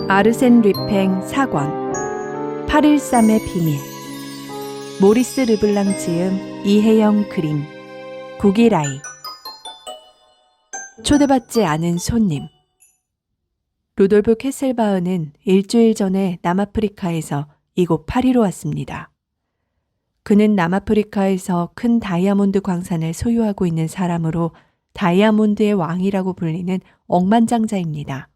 아르센 리팽 사권 813의 비밀 모리스 르블랑 지음 이혜영 그림 구기라이 초대받지 않은 손님 루돌프 캐셀바흐는 일주일 전에 남아프리카에서 이곳 파리로 왔습니다. 그는 남아프리카에서 큰 다이아몬드 광산을 소유하고 있는 사람으로 다이아몬드의 왕이라고 불리는 억만장자입니다.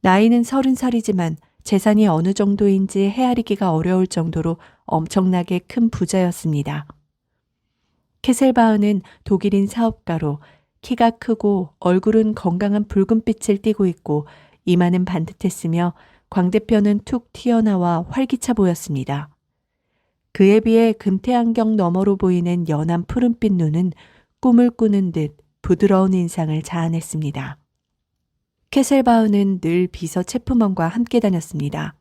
나이는 30살이지만 재산이 어느 정도인지 헤아리기가 어려울 정도로 엄청나게 큰 부자였습니다. 캐셀바흐는 독일인 사업가로 키가 크고 얼굴은 건강한 붉은빛을 띠고 있고 이마는 반듯했으며 광대뼈는 툭 튀어나와 활기차 보였습니다. 그에 비해 금태 안경 너머로 보이는 연한 푸른빛 눈은 꿈을 꾸는 듯 부드러운 인상을 자아냈습니다. 캐셀바흐는 늘 비서 체프먼과 함께 다녔습니다.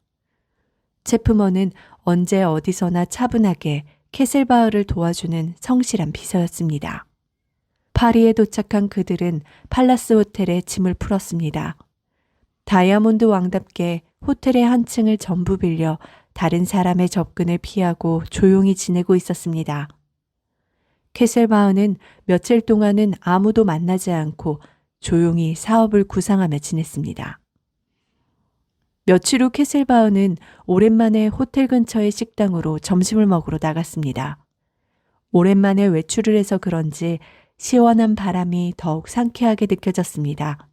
체프먼은 언제 어디서나 차분하게 캐셀바흐를 도와주는 성실한 비서였습니다. 파리에 도착한 그들은 팔라스 호텔에 짐을 풀었습니다. 다이아몬드 왕답게 호텔의 한 층을 전부 빌려 다른 사람의 접근을 피하고 조용히 지내고 있었습니다. 캐셀바흐는 며칠 동안은 아무도 만나지 않고 조용히 사업을 구상하며 지냈습니다. 며칠 후 캐셀바흐는 오랜만에 호텔 근처의 식당으로 점심을 먹으러 나갔습니다. 오랜만에 외출을 해서 그런지 시원한 바람이 더욱 상쾌하게 느껴졌습니다.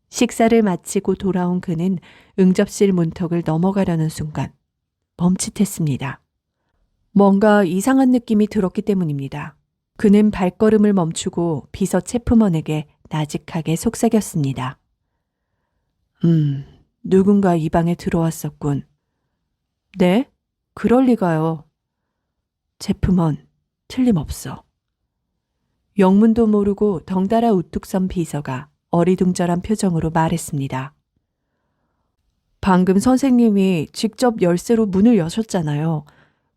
식사를 마치고 돌아온 그는 응접실 문턱을 넘어가려는 순간 멈칫했습니다. 뭔가 이상한 느낌이 들었기 때문입니다. 그는 발걸음을 멈추고 비서 체프먼에게 나직하게 속삭였습니다. 누군가 이 방에 들어왔었군. 네? 그럴 리가요. 체프먼, 틀림없어. 영문도 모르고 덩달아 우뚝 선 비서가 어리둥절한 표정으로 말했습니다. 방금 선생님이 직접 열쇠로 문을 여셨잖아요.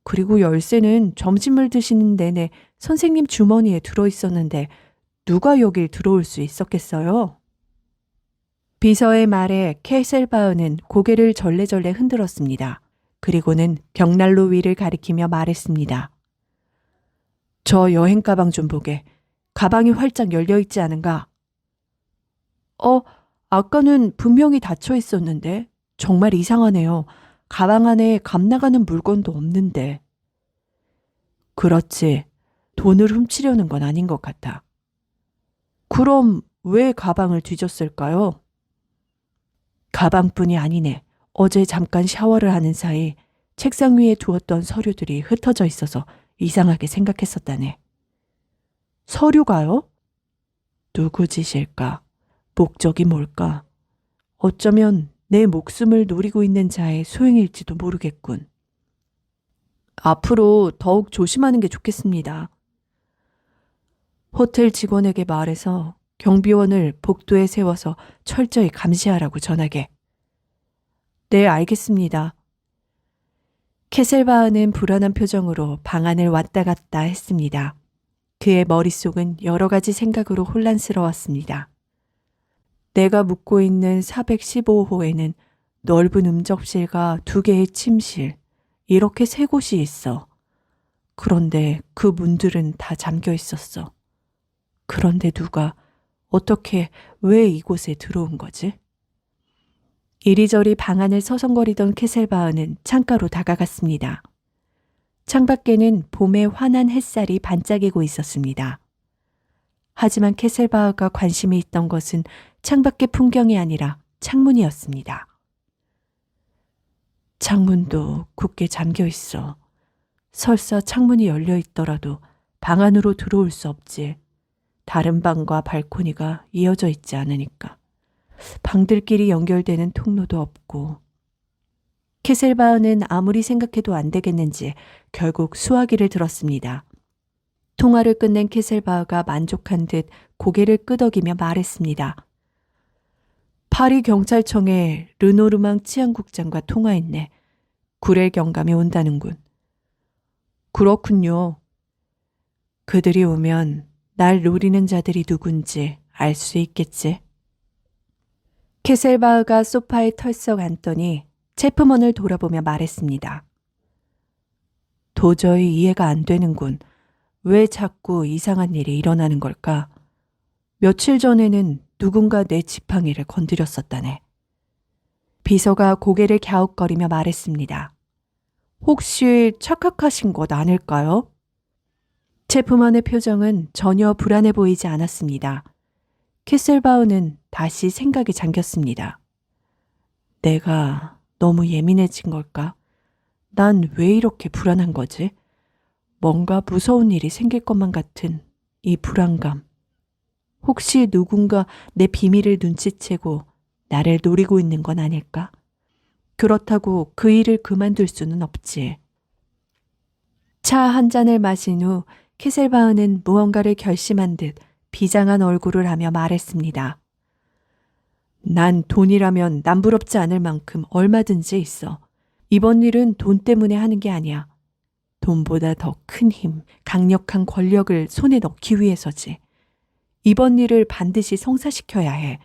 그리고 열쇠는 점심을 드시는 내내 선생님 주머니에 들어있었는데 누가 여길 들어올 수 있었겠어요? 비서의 말에 캐셀바흐는 고개를 절레절레 흔들었습니다. 그리고는 벽난로 위를 가리키며 말했습니다. 저 여행 가방 좀 보게. 가방이 활짝 열려있지 않은가? 아까는 분명히 닫혀 있었는데 정말 이상하네요. 가방 안에 감나가는 물건도 없는데. 그렇지. 돈을 훔치려는 건 아닌 것 같아. 그럼 왜 가방을 뒤졌을까요? 가방뿐이 아니네. 어제 잠깐 샤워를 하는 사이 책상 위에 두었던 서류들이 흩어져 있어서 이상하게 생각했었다네. 서류가요? 누구 짓일까? 목적이 뭘까? 어쩌면 내 목숨을 노리고 있는 자의 소행일지도 모르겠군. 앞으로 더욱 조심하는 게 좋겠습니다. 호텔 직원에게 말해서 경비원을 복도에 세워서 철저히 감시하라고 전하게. 네, 알겠습니다. 캐셀바흐는 불안한 표정으로 방 안을 왔다 갔다 했습니다. 그의 머릿속은 여러 가지 생각으로 혼란스러웠습니다. 내가 묵고 있는 415호에는 넓은 음접실과 2개의 침실, 이렇게 3곳이 있어. 그런데 그 문들은 다 잠겨 있었어. 그런데 누가, 어떻게, 왜 이곳에 들어온 거지? 이리저리 방 안을 서성거리던 캐셀바흐는 창가로 다가갔습니다. 창밖에는 봄의 환한 햇살이 반짝이고 있었습니다. 하지만 캐셀바흐가 관심이 있던 것은 창밖의 풍경이 아니라 창문이었습니다. 창문도 굳게 잠겨 있어. 설사 창문이 열려 있더라도 방 안으로 들어올 수 없지. 다른 방과 발코니가 이어져 있지 않으니까. 방들끼리 연결되는 통로도 없고. 캐셀바흐는 아무리 생각해도 안 되겠는지 결국 수화기를 들었습니다. 통화를 끝낸 캐셀바흐가 만족한 듯 고개를 끄덕이며 말했습니다. 파리 경찰청에 르노르망 치안국장과 통화했네. 구렐 경감이 온다는군. 그렇군요. 그들이 오면 날 노리는 자들이 누군지 알 수 있겠지. 케셀바흐가 소파에 털썩 앉더니 체프먼을 돌아보며 말했습니다. 도저히 이해가 안 되는군. 왜 자꾸 이상한 일이 일어나는 걸까? 며칠 전에는 누군가 내 지팡이를 건드렸었다네. 비서가 고개를 갸웃거리며 말했습니다. 혹시 착각하신 것 아닐까요? 체프먼의 표정은 전혀 불안해 보이지 않았습니다. 케셀바흐는 다시 생각에 잠겼습니다. 내가 너무 예민해진 걸까? 난 왜 이렇게 불안한 거지? 뭔가 무서운 일이 생길 것만 같은 이 불안감. 혹시 누군가 내 비밀을 눈치채고 나를 노리고 있는 건 아닐까? 그렇다고 그 일을 그만둘 수는 없지. 차 한 잔을 마신 후 케셀바흐는 무언가를 결심한 듯 비장한 얼굴을 하며 말했습니다. 난 돈이라면 남부럽지 않을 만큼 얼마든지 있어. 이번 일은 돈 때문에 하는 게 아니야. 돈보다 더 큰 힘, 강력한 권력을 손에 넣기 위해서지. 이번 일을 반드시 성사시켜야 해.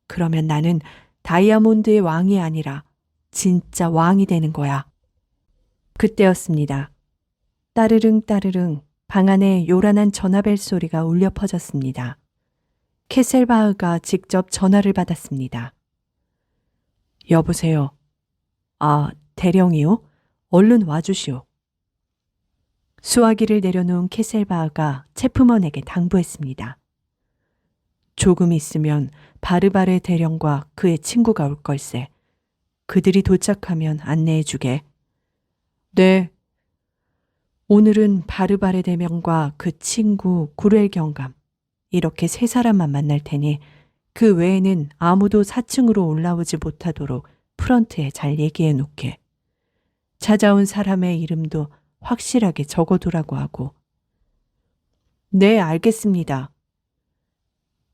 그러면 나는 다이아몬드의 왕이 아니라 진짜 왕이 되는 거야. 그때였습니다. 따르릉 따르릉 방 안에 요란한 전화벨 소리가 울려 퍼졌습니다. 케셀바흐가 직접 전화를 받았습니다. 여보세요. 아, 대령이요? 얼른 와주시오. 수화기를 내려놓은 케셀바흐가 체프먼에게 당부했습니다. 조금 있으면 바르바레 대령과 그의 친구가 올 걸세. 그들이 도착하면 안내해주게. 네. 오늘은 바르바레 대령과 그 친구 구렐 경감 이렇게 세 사람만 만날 테니 그 외에는 아무도 4층으로 올라오지 못하도록 프런트에 잘 얘기해 놓게. 찾아온 사람의 이름도 확실하게 적어두라고 하고. 네, 알겠습니다.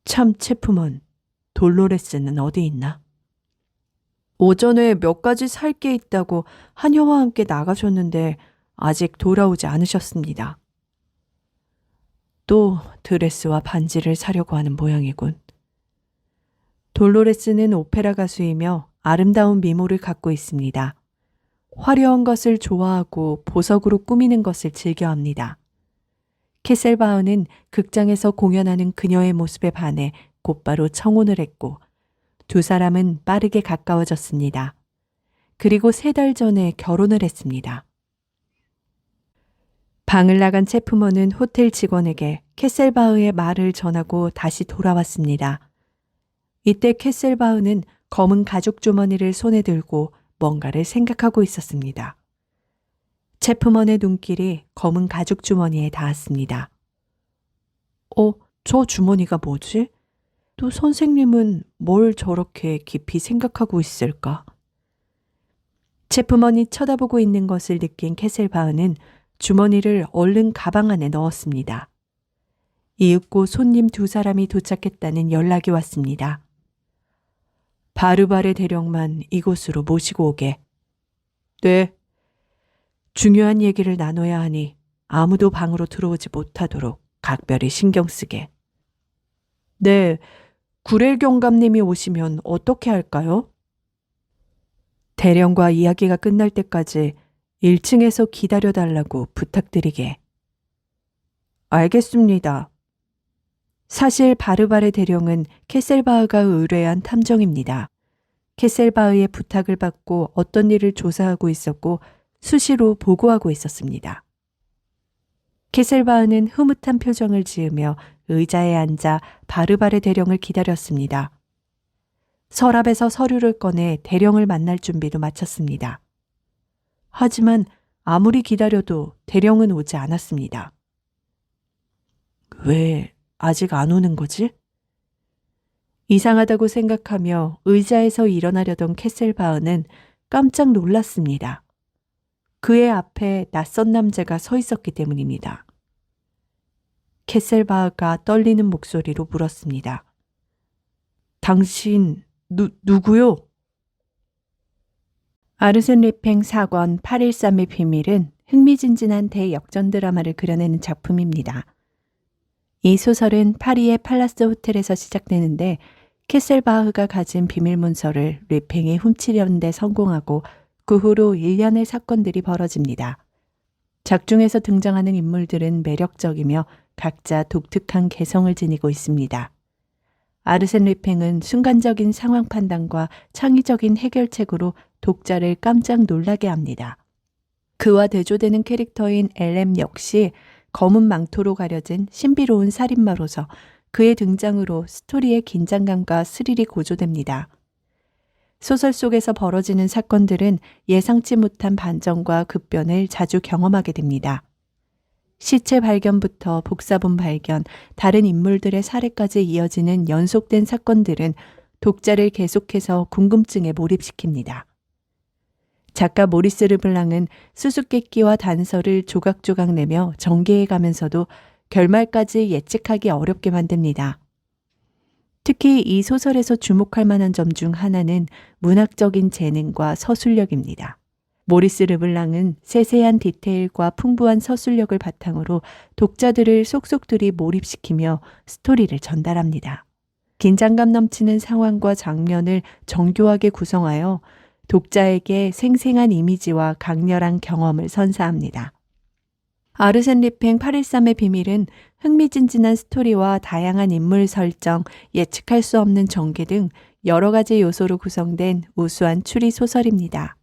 참 체프먼, 돌로레스는 어디 있나? 오전에 몇 가지 살 게 있다고 하녀와 함께 나가셨는데 아직 돌아오지 않으셨습니다. 또 드레스와 반지를 사려고 하는 모양이군. 돌로레스는 오페라 가수이며 아름다운 미모를 갖고 있습니다. 화려한 것을 좋아하고 보석으로 꾸미는 것을 즐겨합니다. 케셀바흐는 극장에서 공연하는 그녀의 모습에 반해 곧바로 청혼을 했고 두 사람은 빠르게 가까워졌습니다. 그리고 3달 전에 결혼을 했습니다. 방을 나간 체프먼은 호텔 직원에게 케셀바흐의 말을 전하고 다시 돌아왔습니다. 이때 케셀바흐는 검은 가죽 주머니를 손에 들고 뭔가를 생각하고 있었습니다. 체프먼의 눈길이 검은 가죽 주머니에 닿았습니다. 저 주머니가 뭐지? 또 선생님은 뭘 저렇게 깊이 생각하고 있을까? 체프먼이 쳐다보고 있는 것을 느낀 케셀바흐는 주머니를 얼른 가방 안에 넣었습니다. 이윽고 손님 2사람이 도착했다는 연락이 왔습니다. 바르바레 대령만 이곳으로 모시고 오게. 네. 중요한 얘기를 나눠야 하니 아무도 방으로 들어오지 못하도록 각별히 신경 쓰게. 네. 구렐 경감님이 오시면 어떻게 할까요? 대령과 이야기가 끝날 때까지 1층에서 기다려달라고 부탁드리게. 알겠습니다. 사실 바르바레 대령은 케셀바흐가 의뢰한 탐정입니다. 케셀바흐의 부탁을 받고 어떤 일을 조사하고 있었고 수시로 보고하고 있었습니다. 케셀바흐는 흐뭇한 표정을 지으며 의자에 앉아 바르바레 대령을 기다렸습니다. 서랍에서 서류를 꺼내 대령을 만날 준비도 마쳤습니다. 하지만 아무리 기다려도 대령은 오지 않았습니다. 왜 아직 안 오는 거지? 이상하다고 생각하며 의자에서 일어나려던 케셀바흐는 깜짝 놀랐습니다. 그의 앞에 낯선 남자가 서 있었기 때문입니다. 케셀바흐가 떨리는 목소리로 물었습니다. 당신 누구요? 아르센 리팽 사건 813의 비밀은 흥미진진한 대역전 드라마를 그려내는 작품입니다. 이 소설은 파리의 팔라스 호텔에서 시작되는데 케셀바흐가 가진 비밀 문서를 리팽이 훔치려는 데 성공하고 그 후로 일련의 사건들이 벌어집니다. 작중에서 등장하는 인물들은 매력적이며 각자 독특한 개성을 지니고 있습니다. 아르센 리팽은 순간적인 상황 판단과 창의적인 해결책으로 독자를 깜짝 놀라게 합니다. 그와 대조되는 캐릭터인 엘렘 역시 검은 망토로 가려진 신비로운 살인마로서 그의 등장으로 스토리의 긴장감과 스릴이 고조됩니다. 소설 속에서 벌어지는 사건들은 예상치 못한 반전과 급변을 자주 경험하게 됩니다. 시체 발견부터 복사본 발견, 다른 인물들의 살해까지 이어지는 연속된 사건들은 독자를 계속해서 궁금증에 몰입시킵니다. 작가 모리스 르블랑은 수수께끼와 단서를 조각조각 내며 전개해 가면서도 결말까지 예측하기 어렵게 만듭니다. 특히 이 소설에서 주목할 만한 점 중 하나는 문학적인 재능과 서술력입니다. 모리스 르블랑은 세세한 디테일과 풍부한 서술력을 바탕으로 독자들을 속속들이 몰입시키며 스토리를 전달합니다. 긴장감 넘치는 상황과 장면을 정교하게 구성하여 독자에게 생생한 이미지와 강렬한 경험을 선사합니다. 아르센 리팽 813의 비밀은 흥미진진한 스토리와 다양한 인물 설정, 예측할 수 없는 전개 등 여러 가지 요소로 구성된 우수한 추리 소설입니다.